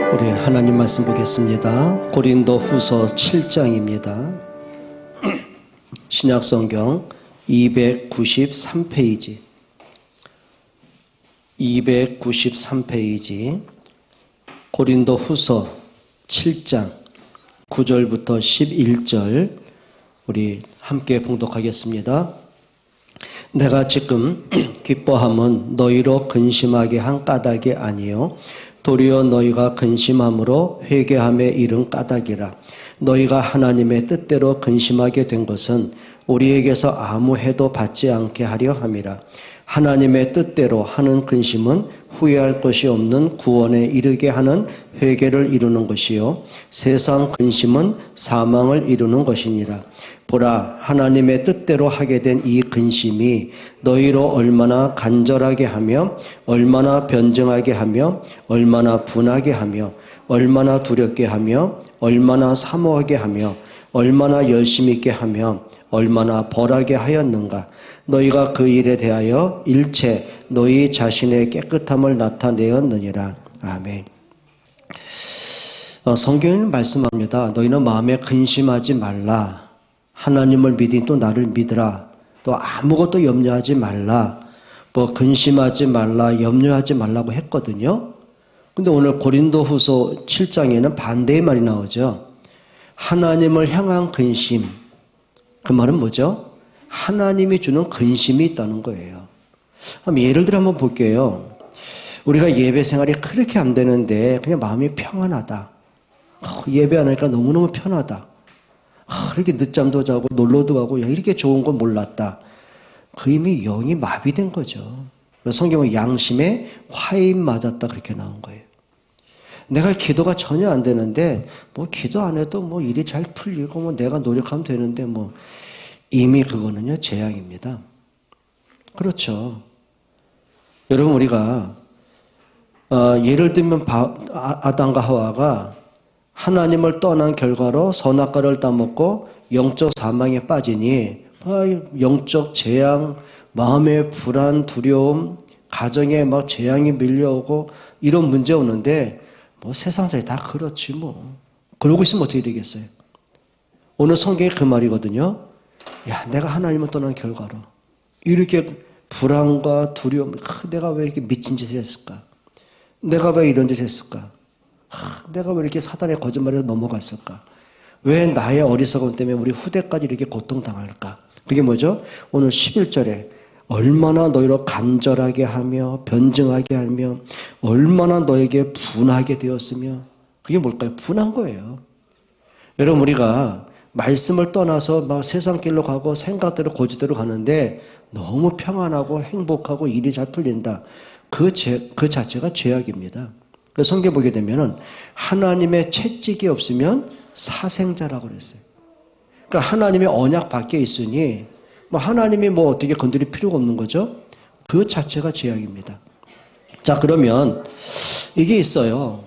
우리 하나님 말씀 보겠습니다. 고린도 후서 7장입니다. 신약성경 293페이지 293페이지 고린도 후서 7장 9절부터 11절 우리 함께 봉독하겠습니다. 내가 지금 기뻐함은 너희로 근심하게 한 까닭이 아니요 도리어 너희가 근심함으로 회개함에 이른 까닭이라. 너희가 하나님의 뜻대로 근심하게 된 것은 우리에게서 아무 해도 받지 않게 하려 함이라. 하나님의 뜻대로 하는 근심은 후회할 것이 없는 구원에 이르게 하는 회개를 이루는 것이요 세상 근심은 사망을 이루는 것이니라. 보라, 하나님의 뜻대로 하게 된 이 근심이 너희로 얼마나 간절하게 하며 얼마나 변증하게 하며 얼마나 분하게 하며 얼마나 두렵게 하며 얼마나 사모하게 하며 얼마나 열심 있게 하며 얼마나 벌하게 하였는가. 너희가 그 일에 대하여 일체 너희 자신의 깨끗함을 나타내었느니라. 아멘. 성경은 말씀합니다. 너희는 마음에 근심하지 말라. 하나님을 믿으니 또 나를 믿으라. 또 아무것도 염려하지 말라. 뭐 근심하지 말라, 염려하지 말라고 했거든요. 근데 오늘 고린도후서 7장에는 반대의 말이 나오죠. 하나님을 향한 근심. 그 말은 뭐죠? 하나님이 주는 근심이 있다는 거예요. 예를 들어 한번 볼게요. 우리가 예배 생활이 그렇게 안 되는데 그냥 마음이 평안하다. 예배 안 하니까 너무너무 편하다. 이렇게 늦잠도 자고 놀러도 가고 이렇게 좋은 건 몰랐다. 그 이미 영이 마비된 거죠. 성경은 양심에 화인 맞았다 그렇게 나온 거예요. 내가 기도가 전혀 안 되는데 뭐 기도 안 해도 뭐 일이 잘 풀리고 뭐 내가 노력하면 되는데 뭐 이미 그거는요 재앙입니다. 그렇죠. 여러분 우리가 예를 들면 아담과 하와가 하나님을 떠난 결과로 선악과를 따먹고 영적 사망에 빠지니 영적 재앙, 마음의 불안, 두려움, 가정에 막 재앙이 밀려오고 이런 문제 오는데 뭐 세상사에 다 그렇지 뭐. 그러고 있으면 어떻게 되겠어요? 오늘 성경에 그 말이거든요. 야, 내가 하나님을 떠난 결과로 이렇게 불안과 두려움, 내가 왜 이렇게 미친 짓을 했을까? 내가 왜 이런 짓을 했을까? 내가 왜 이렇게 사단의 거짓말에 넘어갔을까? 왜 나의 어리석음 때문에 우리 후대까지 이렇게 고통당할까? 그게 뭐죠? 오늘 11절에 얼마나 너희로 간절하게 하며 변증하게 하며 얼마나 너에게 분하게 되었으며 그게 뭘까요? 분한 거예요. 여러분 우리가 말씀을 떠나서 막 세상 길로 가고 생각대로 고지대로 가는데 너무 평안하고 행복하고 일이 잘 풀린다. 그 자체가 죄악입니다. 성경 보게 되면은 하나님의 채찍이 없으면 사생자라고 그랬어요. 그러니까 하나님의 언약 밖에 있으니 뭐 하나님이 뭐 어떻게 건드릴 필요가 없는 거죠. 그 자체가 죄악입니다. 자, 그러면 이게 있어요.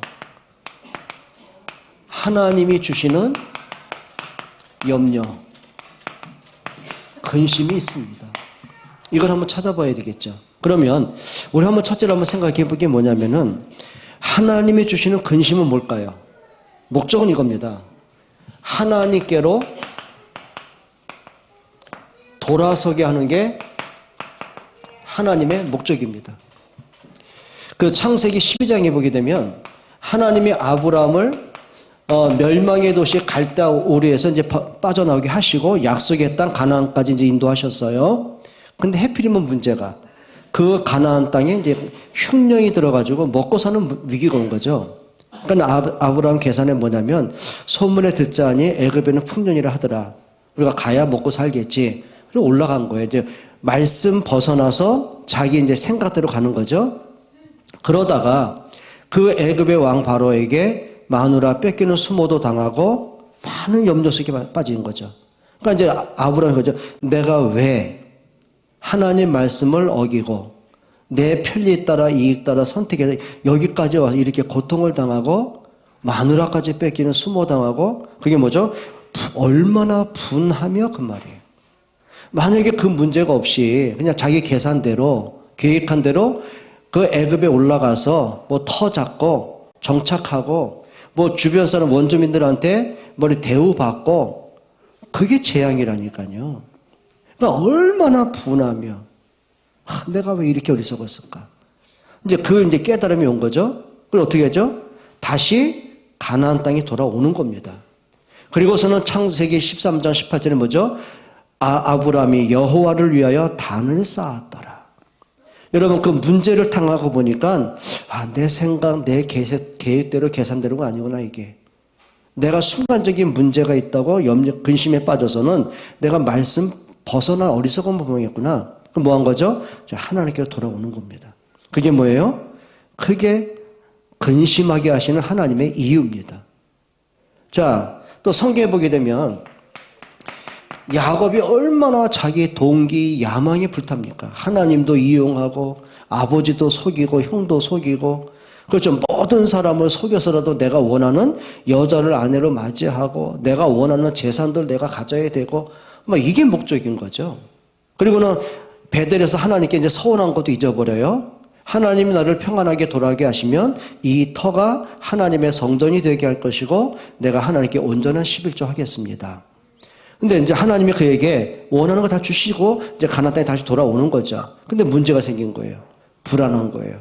하나님이 주시는 염려, 근심이 있습니다. 이걸 한번 찾아봐야 되겠죠. 그러면 우리 한번 첫째로 한번 생각해 볼 게 뭐냐면은 하나님이 주시는 근심은 뭘까요? 목적은 이겁니다. 하나님께로 돌아서게 하는 게 하나님의 목적입니다. 그 창세기 12장에 보게 되면 하나님이 아브라함을 멸망의 도시 갈대아 우르에서 이제 빠져나오게 하시고 약속의 땅 가나안까지 이제 인도하셨어요. 근데 해필이면 문제가 그 가나안 땅에 이제 흉령이 들어가지고 먹고 사는 위기가 온 거죠. 그러니까 아브라함 계산은 뭐냐면 소문에 듣자니 애굽에는 풍년이라 하더라. 우리가 가야 먹고 살겠지. 그리고 올라간 거예요. 이제 말씀 벗어나서 자기 이제 생각대로 가는 거죠. 그러다가 그 애굽의 왕 바로에게 마누라 뺏기는 수모도 당하고 많은 염려 속에 빠진 거죠. 그러니까 이제 아브라함이 거죠. 내가 왜 하나님 말씀을 어기고 내 편리 따라 이익 따라 선택해서 여기까지 와서 이렇게 고통을 당하고 마누라까지 뺏기는 수모당하고 그게 뭐죠? 얼마나 분하며 그 말이에요. 만약에 그 문제가 없이 그냥 자기 계산대로 계획한 대로 그 애굽에 올라가서 뭐 터 잡고 정착하고 뭐 주변 사람 원주민들한테 머리 대우받고 그게 재앙이라니까요. 그러니까 얼마나 분하며 내가 왜 이렇게 어리석었을까? 이제 이제 깨달음이 온 거죠. 그럼 어떻게 하죠? 다시 가나안 땅에 돌아오는 겁니다. 그리고서는 창세기 13장 18절에 뭐죠? 아브라함이 여호와를 위하여 단을 쌓았더라. 여러분 그 문제를 탕하고 보니까 내 생각, 내 계획대로 계산대로가 아니구나 이게. 내가 순간적인 문제가 있다고 근심에 빠져서는 내가 말씀 벗어날 어리석음을 범했구나. 그럼 뭐 한 거죠? 하나님께로 돌아오는 겁니다. 그게 뭐예요? 그게 근심하게 하시는 하나님의 이유입니다. 자, 또 성경에 보게 되면 야곱이 얼마나 자기 동기, 야망에 불탑니까? 하나님도 이용하고 아버지도 속이고 형도 속이고 그렇죠. 모든 사람을 속여서라도 내가 원하는 여자를 아내로 맞이하고 내가 원하는 재산들 내가 가져야 되고 이게 목적인 거죠. 그리고는 베델에서 하나님께 이제 서운한 것도 잊어버려요. 하나님이 나를 평안하게 돌아가게 하시면 이 터가 하나님의 성전이 되게 할 것이고 내가 하나님께 온전한 11조 하겠습니다. 근데 이제 하나님이 그에게 원하는 거 다 주시고 이제 가나안 땅에 다시 돌아오는 거죠. 근데 문제가 생긴 거예요. 불안한 거예요.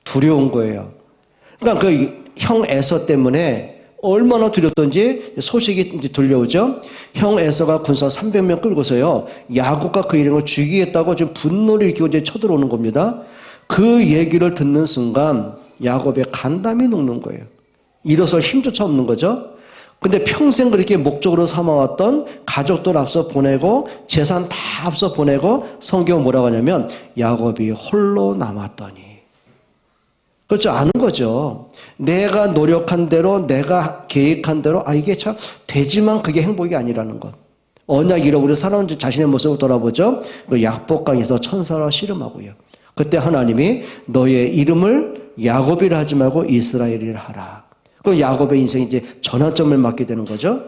두려운 거예요. 그러니까 그 형 에서 때문에 얼마나 두렵던지 소식이 이제 들려오죠. 형 에서가 군사 300명 끌고서요. 야곱과 그 일행을 죽이겠다고 지금 분노를 일으키고 이제 쳐들어오는 겁니다. 그 얘기를 듣는 순간 야곱의 간담이 녹는 거예요. 일어설 힘조차 없는 거죠. 근데 평생 그렇게 목적으로 삼아왔던 가족들 앞서 보내고 재산 다 앞서 보내고 성경은 뭐라고 하냐면 야곱이 홀로 남았더니 그렇죠. 아는 거죠. 내가 노력한 대로 내가 계획한 대로 이게 참 되지만 그게 행복이 아니라는 것. 언약 잃어버려 살아온 자신의 모습을 돌아보죠. 그 약복강에서 천사로 씨름하고요. 그때 하나님이 너의 이름을 야곱이라 하지 말고 이스라엘이라 하라. 그럼 야곱의 인생이 이제 전환점을 맞게 되는 거죠.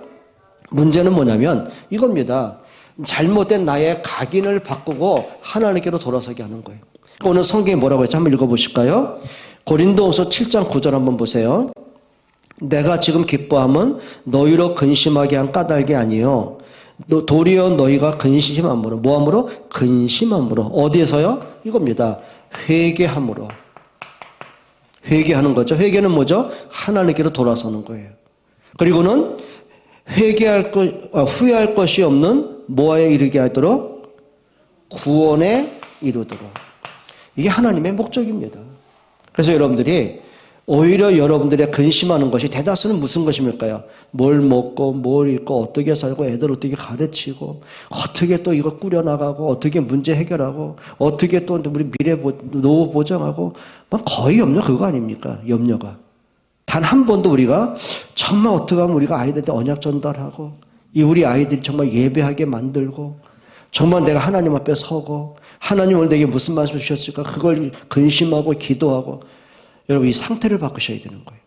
문제는 뭐냐면 이겁니다. 잘못된 나의 각인을 바꾸고 하나님께로 돌아서게 하는 거예요. 오늘 성경에 뭐라고 했지? 한번 읽어보실까요? 고린도후서 7장 9절 한번 보세요. 내가 지금 기뻐함은 너희로 근심하게 한 까닭이 아니요 도리어 너희가 근심함으로 뭐함으로? 근심함으로 어디에서요? 이겁니다. 회개함으로 회개하는 거죠. 회개는 뭐죠? 하나님께로 돌아서는 거예요. 그리고는 후회할 것이 없는 뭐에 이르게 하도록 구원에 이르도록 이게 하나님의 목적입니다. 그래서 여러분들이 오히려 여러분들의 근심하는 것이 대다수는 무슨 것입니까요? 뭘 먹고 뭘 입고 어떻게 살고 애들 어떻게 가르치고 어떻게 또 이거 꾸려나가고 어떻게 문제 해결하고 어떻게 또 우리 미래 노후 보장하고 거의 염려 그거 아닙니까? 염려가. 단 한 번도 우리가 정말 어떻게 하면 우리가 아이들한테 언약 전달하고 우리 아이들이 정말 예배하게 만들고 정말 내가 하나님 앞에 서고 하나님 오늘 내게 무슨 말씀을 주셨을까? 그걸 근심하고 기도하고 여러분 이 상태를 바꾸셔야 되는 거예요.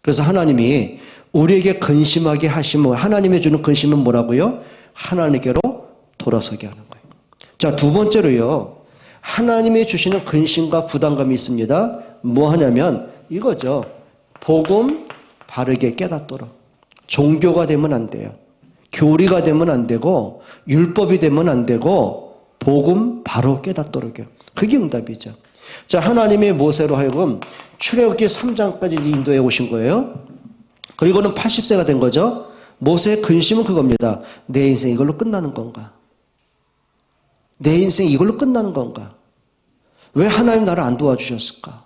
그래서 하나님이 우리에게 근심하게 하시면 하나님이 주는 근심은 뭐라고요? 하나님께로 돌아서게 하는 거예요. 자, 두 번째로요. 하나님이 주시는 근심과 부담감이 있습니다. 뭐 하냐면 이거죠. 복음 바르게 깨닫도록. 종교가 되면 안 돼요. 교리가 되면 안 되고 율법이 되면 안 되고 복음 바로 깨닫도록요. 그게 응답이죠. 자, 하나님이 모세로 하여금 출애굽기 3장까지 인도해 오신 거예요. 그리고는 80세가 된 거죠. 모세의 근심은 그겁니다. 내 인생 이걸로 끝나는 건가? 내 인생 이걸로 끝나는 건가? 왜 하나님 나를 안 도와주셨을까?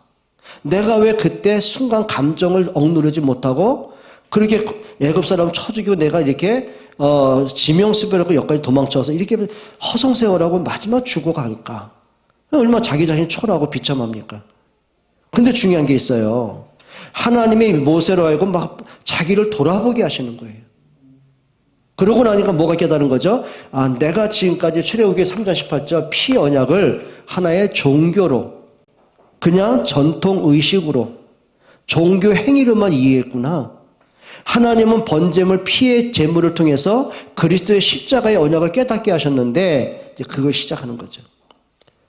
내가 왜 그때 순간 감정을 억누르지 못하고 그렇게 애굽 사람 쳐 죽이고 내가 이렇게 지명수배라고 여기까지 도망쳐서 이렇게 허송세월하고 마지막 죽어갈까? 얼마나 자기 자신 초라하고 비참합니까? 근데 중요한 게 있어요. 하나님이 모세로 하여금 막 자기를 돌아보게 하시는 거예요. 그러고 나니까 뭐가 깨달은 거죠? 내가 지금까지 출애굽기 3장 18절 피 언약을 하나의 종교로 그냥 전통 의식으로 종교 행위로만 이해했구나. 하나님은 번제물 피의 제물을 통해서 그리스도의 십자가의 언약을 깨닫게 하셨는데 이제 그걸 시작하는 거죠.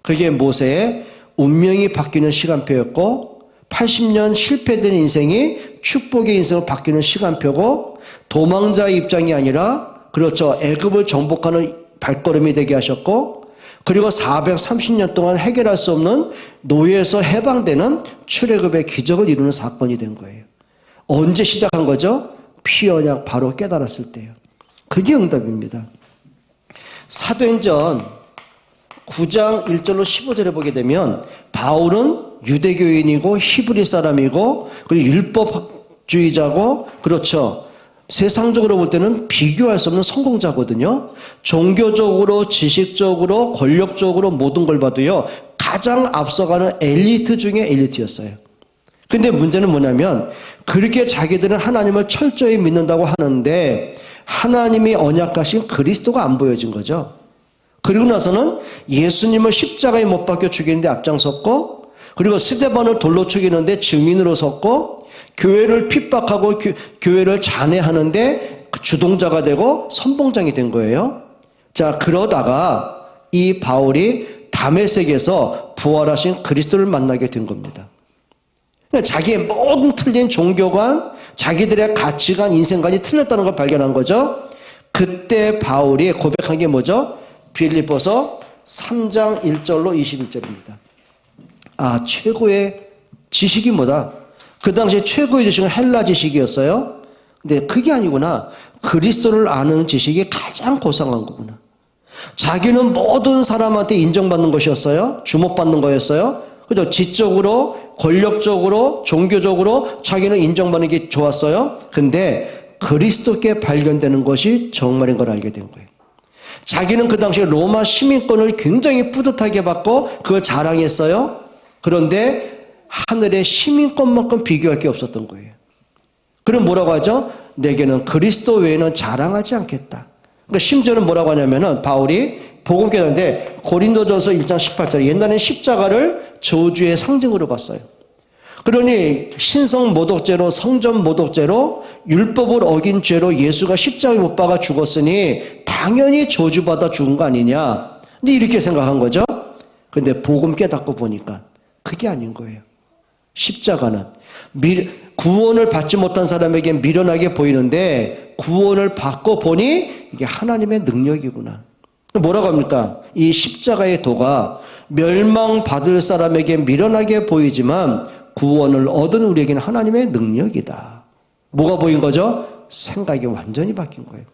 그게 모세의 운명이 바뀌는 시간표였고 80년 실패된 인생이 축복의 인생으로 바뀌는 시간표고, 도망자의 입장이 아니라 그렇죠, 애굽을 정복하는 발걸음이 되게 하셨고, 그리고 430년 동안 해결할 수 없는 노예에서 해방되는 출애굽의 기적을 이루는 사건이 된 거예요. 언제 시작한 거죠? 피 언약 바로 깨달았을 때요. 그게 응답입니다. 사도행전 9장 1절로 15절에 보게 되면 바울은 유대교인이고 히브리 사람이고 그리고 율법주의자고, 그렇죠, 세상적으로 볼 때는 비교할 수 없는 성공자거든요. 종교적으로, 지식적으로, 권력적으로 모든 걸 봐도요, 가장 앞서가는 엘리트 중에 엘리트였어요. 근데 문제는 뭐냐면 그렇게 자기들은 하나님을 철저히 믿는다고 하는데 하나님이 언약하신 그리스도가 안 보여진 거죠. 그리고 나서는 예수님을 십자가에 못 박혀 죽이는데 앞장섰고, 그리고 스데반을 돌로 죽이는데 증인으로 섰고, 교회를 핍박하고 교회를 잔해하는데 주동자가 되고 선봉장이 된 거예요. 자, 그러다가 이 바울이 다메섹에서 부활하신 그리스도를 만나게 된 겁니다. 자기의 모든 틀린 종교관, 자기들의 가치관, 인생관이 틀렸다는 걸 발견한 거죠. 그때 바울이 고백한 게 뭐죠? 빌립보서 3장 1절로 21절입니다. 아, 최고의 지식이 뭐다? 그 당시에 최고의 지식은 헬라 지식이었어요. 근데 그게 아니구나. 그리스도를 아는 지식이 가장 고상한 거구나. 자기는 모든 사람한테 인정받는 것이었어요. 주목받는 거였어요. 그죠? 지적으로, 권력적으로, 종교적으로 자기는 인정받는 게 좋았어요. 근데 그리스도께 발견되는 것이 정말인 걸 알게 된 거예요. 자기는 그 당시에 로마 시민권을 굉장히 뿌듯하게 받고 그걸 자랑했어요. 그런데 하늘의 시민권만큼 비교할 게 없었던 거예요. 그럼 뭐라고 하죠? 내게는 그리스도 외에는 자랑하지 않겠다. 그러니까 심지어는 뭐라고 하냐면은 바울이 복음 깨닫는데 고린도전서 1장 18절, 옛날에는 십자가를 저주의 상징으로 봤어요. 그러니 신성 모독죄로, 성전 모독죄로, 율법을 어긴 죄로 예수가 십자가에 못 박아 죽었으니 당연히 저주받아 죽은 거 아니냐. 근데 이렇게 생각한 거죠. 근데 복음 깨닫고 보니까 그게 아닌 거예요. 십자가는 구원을 받지 못한 사람에게 미련하게 보이는데 구원을 받고 보니 이게 하나님의 능력이구나. 뭐라고 합니까? 이 십자가의 도가 멸망받을 사람에게 미련하게 보이지만 구원을 얻은 우리에게는 하나님의 능력이다. 뭐가 보인 거죠? 생각이 완전히 바뀐 거예요.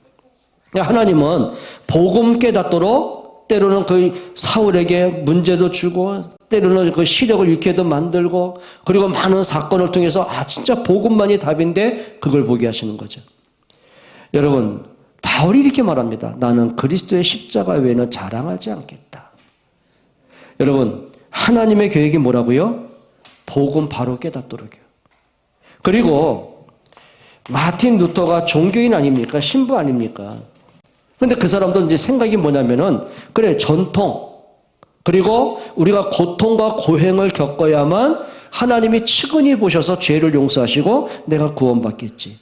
하나님은 복음 깨닫도록 때로는 그 사울에게 문제도 주고 때로는 그 시력을 잃게도 만들고 그리고 많은 사건을 통해서 진짜 복음만이 답인데 그걸 보게 하시는 거죠. 여러분, 바울이 이렇게 말합니다. 나는 그리스도의 십자가 외에는 자랑하지 않겠다. 여러분, 하나님의 계획이 뭐라고요? 복음 바로 깨닫도록이요. 그리고 마틴 루터가 종교인 아닙니까? 신부 아닙니까? 그런데 그 사람도 이제 생각이 뭐냐면은 그래, 전통 그리고 우리가 고통과 고행을 겪어야만 하나님이 측은히 보셔서 죄를 용서하시고 내가 구원받겠지.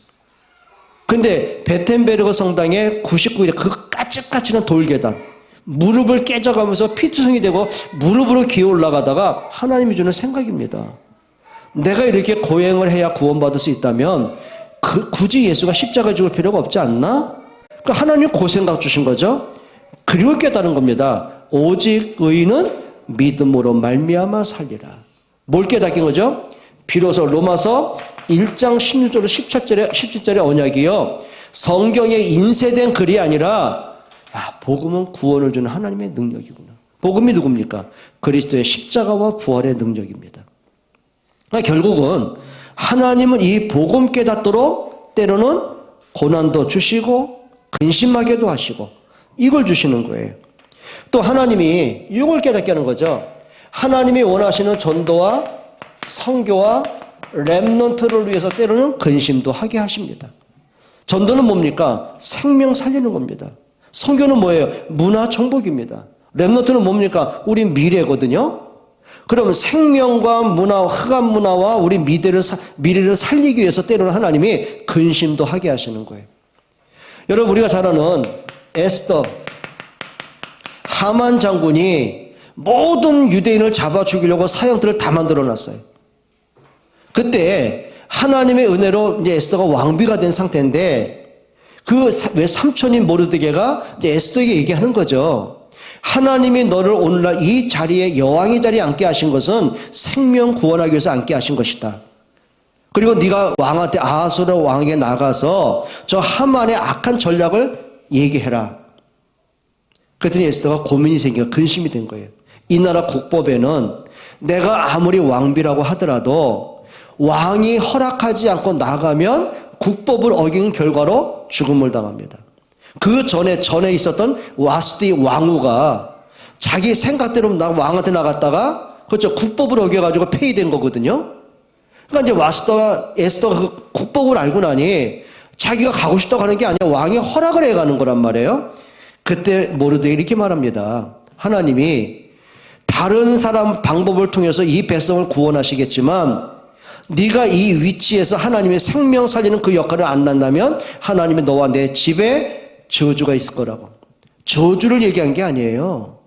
근데 베텐베르그 성당에 99일 그 까칠까칠한 돌계단, 무릎을 깨져가면서 피투성이 되고 무릎으로 기어 올라가다가 하나님이 주는 생각입니다. 내가 이렇게 고행을 해야 구원받을 수 있다면 굳이 예수가 십자가에 죽을 필요가 없지 않나? 그러니까 하나님 그 생각 주신 거죠. 그리고 깨달은 겁니다. 오직 의인은 믿음으로 말미암아 살리라. 뭘 깨닫긴 거죠? 비로소 로마서 1장 16절로 17절의 언약이요, 성경에 인쇄된 글이 아니라 복음은 구원을 주는 하나님의 능력이구나. 복음이 누굽니까? 그리스도의 십자가와 부활의 능력입니다. 그러니까 결국은 하나님은 이 복음 깨닫도록 때로는 고난도 주시고 근심하게도 하시고 이걸 주시는 거예요. 또 하나님이 이걸 깨닫게 하는 거죠. 하나님이 원하시는 전도와 선교와 렘넌트를 위해서 때로는 근심도 하게 하십니다. 전도는 뭡니까? 생명 살리는 겁니다. 선교는 뭐예요? 문화 정복입니다. 렘넌트는 뭡니까? 우리 미래거든요. 그러면 생명과 문화, 흑암 문화와 우리 미래를 살리기 위해서 때로는 하나님이 근심도 하게 하시는 거예요. 여러분, 우리가 잘 아는 에스더, 하만 장군이 모든 유대인을 잡아 죽이려고 사형들을 다 만들어 놨어요. 그때 하나님의 은혜로 이제 에스더가 왕비가 된 상태인데 그 왜 삼촌인 모르드게가 이제 에스더에게 얘기하는 거죠. 하나님이 너를 오늘날 이 자리에 여왕의 자리에 앉게 하신 것은 생명 구원하기 위해서 앉게 하신 것이다. 그리고 네가 왕한테 아하수르 왕에게 나가서 저 하만의 악한 전략을 얘기해라. 그랬더니 에스더가 고민이 생겨 근심이 된 거예요. 이 나라 국법에는 내가 아무리 왕비라고 하더라도 왕이 허락하지 않고 나가면 국법을 어긴 결과로 죽음을 당합니다. 그 전에 있었던 와스디 왕후가 자기 생각대로 왕한테 나갔다가 그렇죠 국법을 어겨가지고 폐위된 거거든요. 그러니까 이제 에스더가 그 국법을 알고 나니 자기가 가고 싶다고 하는 게 아니라 왕이 허락을 해가는 거란 말이에요. 그때 모르드게 이렇게 말합니다. 하나님이 다른 사람 방법을 통해서 이 백성을 구원하시겠지만 네가 이 위치에서 하나님의 생명 살리는 그 역할을 안 한다면 하나님이 너와 내 집에 저주가 있을 거라고. 저주를 얘기한 게 아니에요.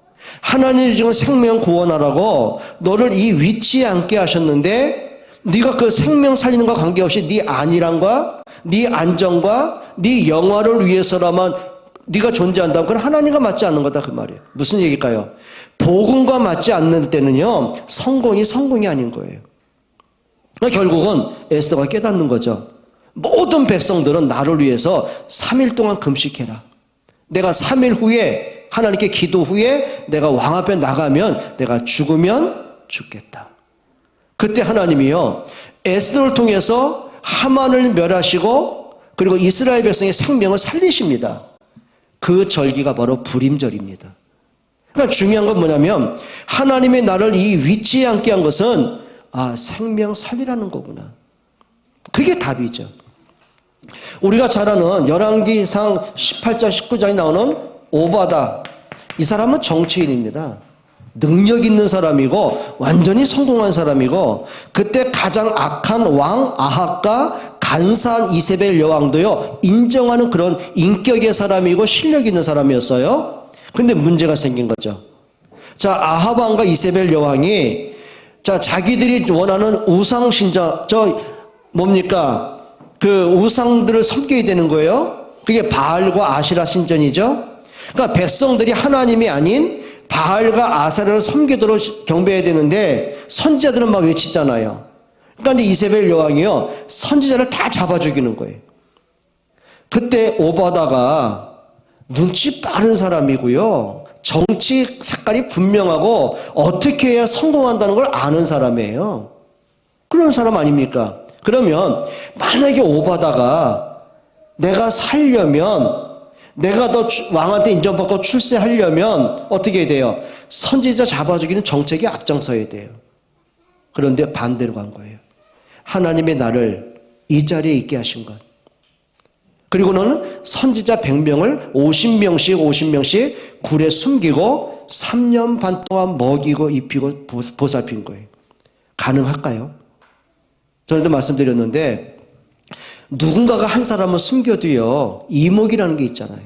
하나님이 지금 생명 구원하라고 너를 이 위치에 앉게 하셨는데 네가 그 생명 살리는 것과 관계없이 네 안일함과 네 안정과 네 영화를 위해서라만 네가 존재한다면 그건 하나님과 맞지 않는 거다 그 말이에요. 무슨 얘기일까요? 복음과 맞지 않는 때는요 성공이 아닌 거예요. 그러니까 결국은 에스더가 깨닫는 거죠. 모든 백성들은 나를 위해서 3일 동안 금식해라. 내가 3일 후에 하나님께 기도 후에 내가 왕 앞에 나가면 내가 죽으면 죽겠다. 그때 하나님이요 에스더를 통해서 하만을 멸하시고 그리고 이스라엘 백성의 생명을 살리십니다. 그 절기가 바로 불임절입니다. 그러니까 중요한 건 뭐냐면 하나님의 나를 이 위치에 앉게 한 것은 생명 살리라는 거구나. 그게 답이죠. 우리가 잘 아는 열왕기상 18장 19장에 나오는 오바다, 이 사람은 정치인입니다. 능력 있는 사람이고 완전히 성공한 사람이고 그때 가장 악한 왕 아합과 간사한 이세벨 여왕도요 인정하는 그런 인격의 사람이고 실력 있는 사람이었어요. 근데 문제가 생긴 거죠. 자, 아합 왕과 이세벨 여왕이 자기들이 원하는 우상 신자 뭡니까? 그 우상들을 섬기게 되는 거예요. 그게 바알과 아시라 신전이죠. 그러니까 백성들이 하나님이 아닌 바알과 아사라를 섬기도록 경배해야 되는데 선지자들은 막 외치잖아요. 그러니까 이세벨 여왕이요 선지자를 다 잡아 죽이는 거예요. 그때 오바다가 눈치 빠른 사람이고요 정치 색깔이 분명하고 어떻게 해야 성공한다는 걸 아는 사람이에요. 그런 사람 아닙니까? 그러면 만약에 오바다가 내가 살려면 내가 더 왕한테 인정받고 출세하려면 어떻게 돼요? 선지자 잡아 죽이는 정책에 앞장서야 돼요. 그런데 반대로 간 거예요. 하나님의 나를 이 자리에 있게 하신 것. 그리고는 선지자 100명을 50명씩 굴에 숨기고 3년 반 동안 먹이고 입히고 보살핀 거예요. 가능할까요? 전에도 말씀드렸는데 누군가가 한 사람을 숨겨도요 이목이라는 게 있잖아요.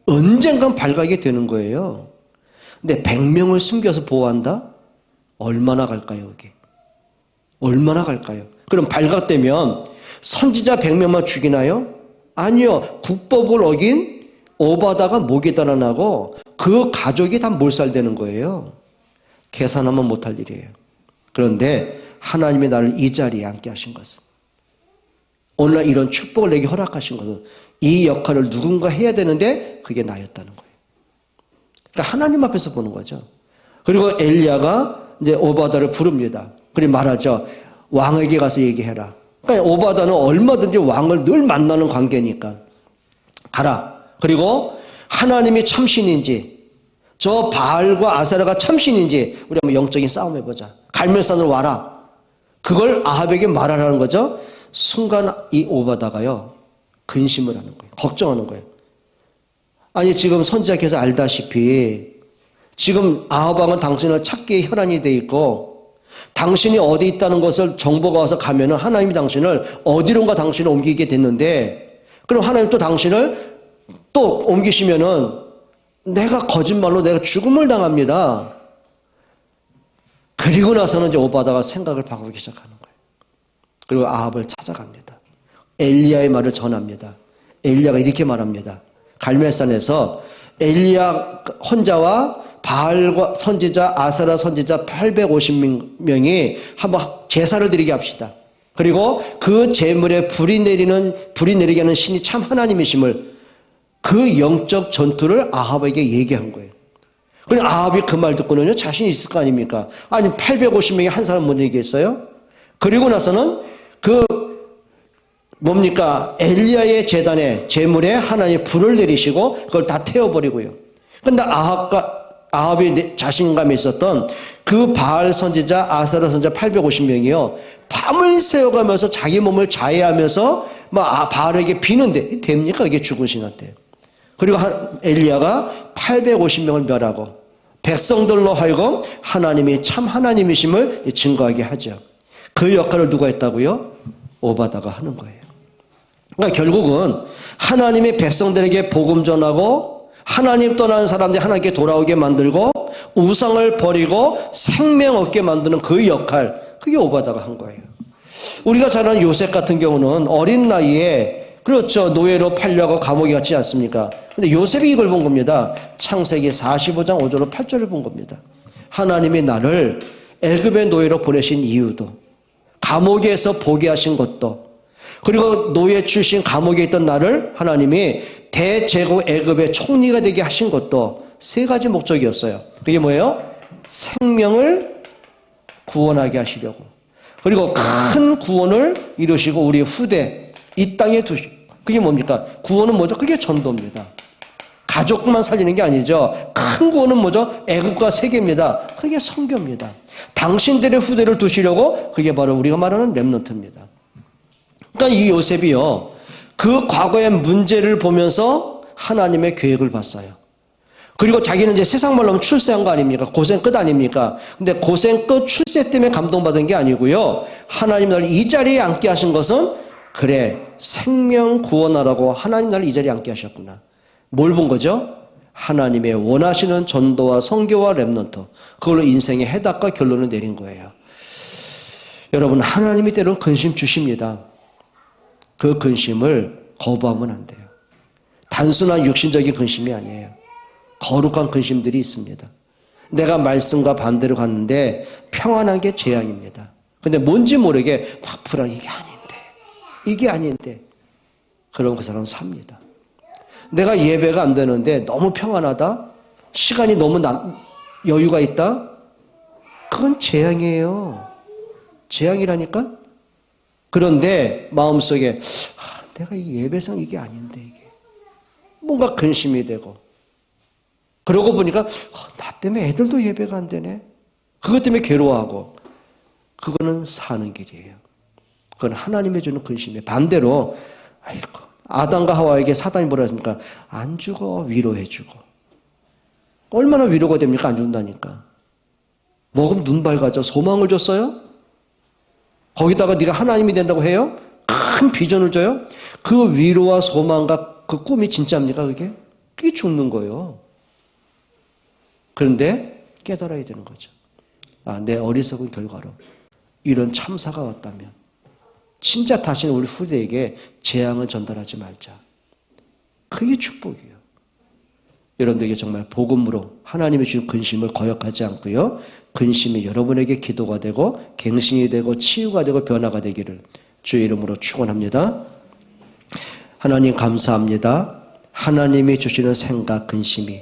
언젠간 발각이 되는 거예요. 근데 100명을 숨겨서 보호한다? 얼마나 갈까요? 이게 얼마나 갈까요? 그럼 발각되면 선지자 100명만 죽이나요? 아니요. 국법을 어긴 오바다가 목이 달아나고 그 가족이 다 몰살되는 거예요. 계산하면 못할 일이에요. 그런데 하나님이 나를 이 자리에 앉게 하신 것은 오늘날 이런 축복을 내게 허락하신 것은 이 역할을 누군가 해야 되는데 그게 나였다는 거예요. 그러니까 하나님 앞에서 보는 거죠. 그리고 엘리야가 이제 오바다를 부릅니다. 그리고 말하죠. 왕에게 가서 얘기해라. 그러니까 오바다는 얼마든지 왕을 늘 만나는 관계니까 가라. 그리고 하나님이 참신인지 저 바알과 아사라가 참신인지 우리 한번 영적인 싸움 해보자. 갈멜산으로 와라. 그걸 아합에게 말하라는 거죠. 순간 이 오바다가요 근심을 하는 거예요. 걱정하는 거예요. 아니 지금 선지자께서 알다시피 지금 아합 왕은 당신을 찾기에 혈안이 돼 있고 당신이 어디 있다는 것을 정보가 와서 가면은 하나님이 당신을 어디론가 당신을 옮기게 됐는데 그럼 하나님 또 당신을 또 옮기시면은 내가 거짓말로 내가 죽음을 당합니다. 그리고 나서는 이제 오바다가 생각을 바꾸기 시작하는 거예요. 그리고 아합을 찾아갑니다. 엘리야의 말을 전합니다. 엘리야가 이렇게 말합니다. 갈멜산에서 엘리야 혼자와 바알과 선지자, 아사라 선지자 850명이 한번 제사를 드리게 합시다. 그리고 그 제물에 불이 내리게 하는 신이 참 하나님이심을, 그 영적 전투를 아합에게 얘기한 거예요. 그럼 아합이 그 말 듣고는요, 자신이 있을 거 아닙니까? 아니, 850명이 한 사람 못 얘기했어요? 그리고 나서는 엘리야의 제단에, 제물에 하나님의 불을 내리시고 그걸 다 태워버리고요. 근데 아합이 자신감이 있었던 그 바알 선지자, 아사라 선지자 850명이요. 밤을 새워가면서 자기 몸을 자해하면서 바알에게 비는데, 됩니까? 이게 죽은 신한테. 그리고 엘리야가 850명을 멸하고 백성들로 하여금 하나님이 참 하나님이심을 증거하게 하죠. 그 역할을 누가 했다고요? 오바다가 하는 거예요. 그러니까 결국은 하나님이 백성들에게 복음 전하고 하나님 떠나는 사람들이 하나님께 돌아오게 만들고 우상을 버리고 생명 얻게 만드는 그 역할, 그게 오바다가 한 거예요. 우리가 잘 아는 요셉 같은 경우는 어린 나이에, 그렇죠, 노예로 팔려고 감옥에 갔지 않습니까? 근데 요셉이 이걸 본 겁니다. 창세기 45장 5절로 8절을 본 겁니다. 하나님이 나를 애굽의 노예로 보내신 이유도, 감옥에서 보게 하신 것도, 그리고 노예 출신 감옥에 있던 나를 하나님이 대제국 애굽의 총리가 되게 하신 것도 세 가지 목적이었어요. 그게 뭐예요? 생명을 구원하게 하시려고, 그리고 큰 구원을 이루시고 우리 후대 이 땅에 두시고, 그게 뭡니까? 구원은 뭐죠? 그게 전도입니다. 가족만 살리는 게 아니죠. 큰 구원은 뭐죠? 애국과 세계입니다. 그게 선교입니다. 당신들의 후대를 두시려고, 그게 바로 우리가 말하는 렘넌트입니다. 그러니까 이 요셉이요, 그 과거의 문제를 보면서 하나님의 계획을 봤어요. 그리고 자기는 이제 세상 말로 하면 출세한 거 아닙니까? 고생 끝 아닙니까? 근데 고생 끝 출세 때문에 감동받은 게 아니고요, 하나님 나를 이 자리에 앉게 하신 것은, 그래, 생명 구원하라고 하나님 나를 이 자리에 앉게 하셨구나. 뭘 본 거죠? 하나님의 원하시는 전도와 선교와 렘넌트, 그걸로 인생의 해답과 결론을 내린 거예요. 여러분, 하나님이 때로는 근심 주십니다. 그 근심을 거부하면 안 돼요. 단순한 육신적인 근심이 아니에요. 거룩한 근심들이 있습니다. 내가 말씀과 반대로 갔는데 평안한 게 재앙입니다. 근데 뭔지 모르게 막 불안, 이게 아닌데 그럼 그 사람은 삽니다. 내가 예배가 안 되는데 너무 평안하다, 시간이 너무 여유가 있다, 그건 재앙이에요. 재앙이라니까. 그런데 마음속에 내가 이 예배상 이게 아닌데, 이게 뭔가 근심이 되고, 그러고 보니까 나 때문에 애들도 예배가 안 되네, 그것 때문에 괴로워하고, 그거는 사는 길이에요. 그건 하나님이 주는 근심이에요. 반대로 아담과 하와에게 사단이 뭐라 했습니까? 안 죽어, 위로해주고. 얼마나 위로가 됩니까? 안 준다니까. 먹으면 눈 밝아져. 소망을 줬어요? 거기다가 네가 하나님이 된다고 해요? 큰 비전을 줘요? 그 위로와 소망과 그 꿈이 진짜입니까? 그게 죽는 거예요. 그런데 깨달아야 되는 거죠. 내 어리석은 결과로 이런 참사가 왔다면 진짜 다시는 우리 후대에게 재앙을 전달하지 말자. 그게 축복이에요. 여러분들에게 정말 복음으로 하나님이 주신 근심을 거역하지 않고요, 근심이 여러분에게 기도가 되고 갱신이 되고 치유가 되고 변화가 되기를 주의 이름으로 축원합니다. 하나님 감사합니다. 하나님이 주시는 생각, 근심이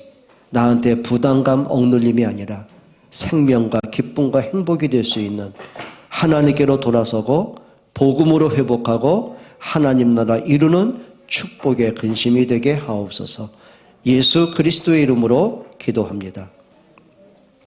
나한테 부담감, 억눌림이 아니라 생명과 기쁨과 행복이 될 수 있는, 하나님께로 돌아서고 복음으로 회복하고 하나님 나라 이루는 축복의 근심이 되게 하옵소서. 예수 그리스도의 이름으로 기도합니다.